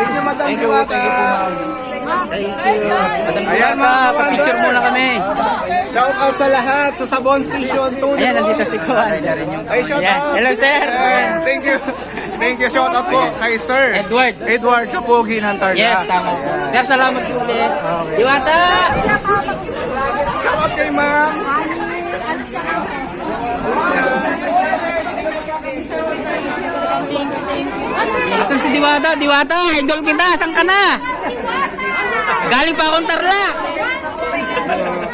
Thank you, Madam Thank you, Diwata. thank you po, ma'am. Thank you. Madam Ayan, Diwata, mga pa-picture kawander. muna kami. Shout out sa lahat sa Sabon Station 2. Ayan, nandito si Kuwan. Ay, shout Ayan. out. Hello, sir. Ayan, thank you. Thank you. Shout out po kay Sir Edward. Edward Kapogi ng Tarlac. Yes, tama. Sir, salamat po ulit. Diwata! Shout out kay Ma'am. Saan si Diwata? Diwata, idol kita. Saan ka na? Galing pa akong Tarlac.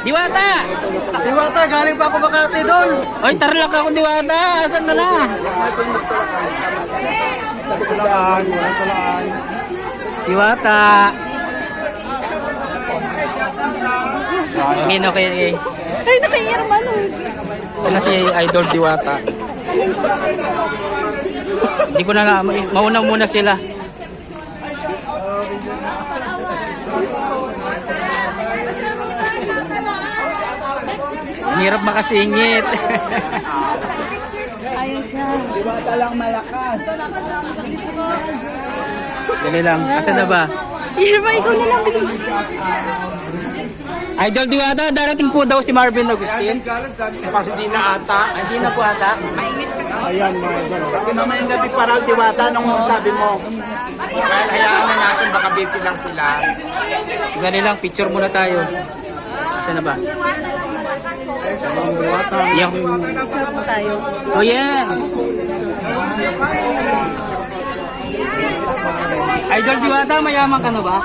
Diwata! Diwata, galing pa ako Makati doon. Oy, Tarlac ako, Diwata. Saan ka na? Diwata. Ngino kay... Ay, nakairman. Ano si Idol Diwata? Hindi ko na nga, mauna muna sila. Ang hirap makasingit. Ayun siya. Diwata lang malakas. Dali lang, asan na ba? Irma, ikaw na lang. Idol Diwata, darating po daw si Marvin Agustin. Kasi di na ata. Hindi na po ata. Ayan, mga idol. Sabi mamayang gabi pa raw, Diwata, nung sabi mo. Well, hayaan na natin, baka busy lang sila. Dali lang, picture muna tayo. Asan na ba? Yung. Tayo. Oh yes! Idol Diwata, mayaman ka na ba?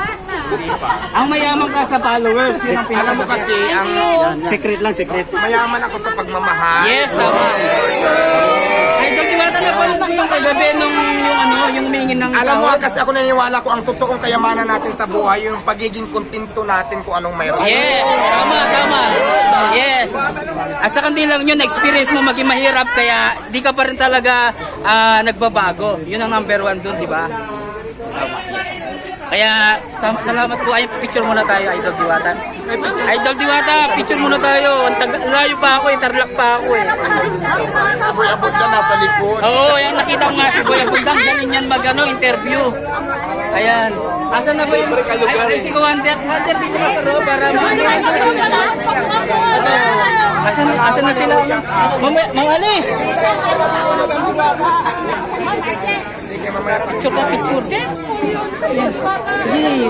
Ang mayaman ka sa followers, yun ang Alam mo kasi, ang secret lang, secret. mayaman ako sa pagmamahal. Yes, tama. Idol Diwata, napanood ko yung kagabi nung yung humingin ng Alam mo, tawad. kasi ako naniniwala ko ang totoong kayamanan natin sa buhay, yung pagiging kontento natin kung anong mayroon. Yes, tama, tama. Yes. At saka hindi lang yun, experience mo maging mahirap, kaya di ka pa rin talaga nagbabago. Yun ang number one dun, di ba? Kaya salamat po. Ay, picture muna tayo, Idol Diwata. Idol Diwata, picture muna tayo. Layo pa ako, Tarlac pa ako eh. Si Boy Abunda nasa likod. Oo, yan nakita ko nga si Boy Abundang. Galing yan interview. Ayan. Asan na ba yung ay si Wander? Wander, dito ka sa loob para Asan na sila? Mangalis! Sige, mamaya Picture ka, picture. Ayan. Hindi.